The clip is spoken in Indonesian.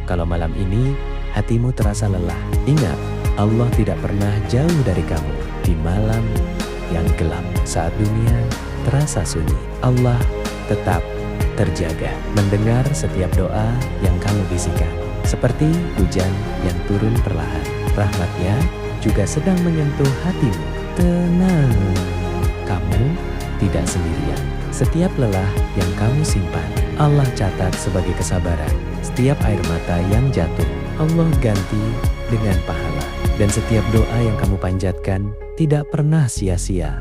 kalau malam ini hatimu terasa lelah. Ingat, Allah tidak pernah jauh dari kamu. Di malam yang gelap, saat dunia terasa sunyi, Allah tetap terjaga, mendengar setiap doa yang kamu bisikan. Seperti hujan yang turun perlahan, rahmat-Nya juga sedang menyentuh hatimu. Tenang, kamu tidak sendirian. Setiap lelah yang kamu simpan, Allah catat sebagai kesabaran. Setiap air mata yang jatuh, Allah ganti dengan pahala. Dan setiap doa yang kamu panjatkan tidak pernah sia-sia.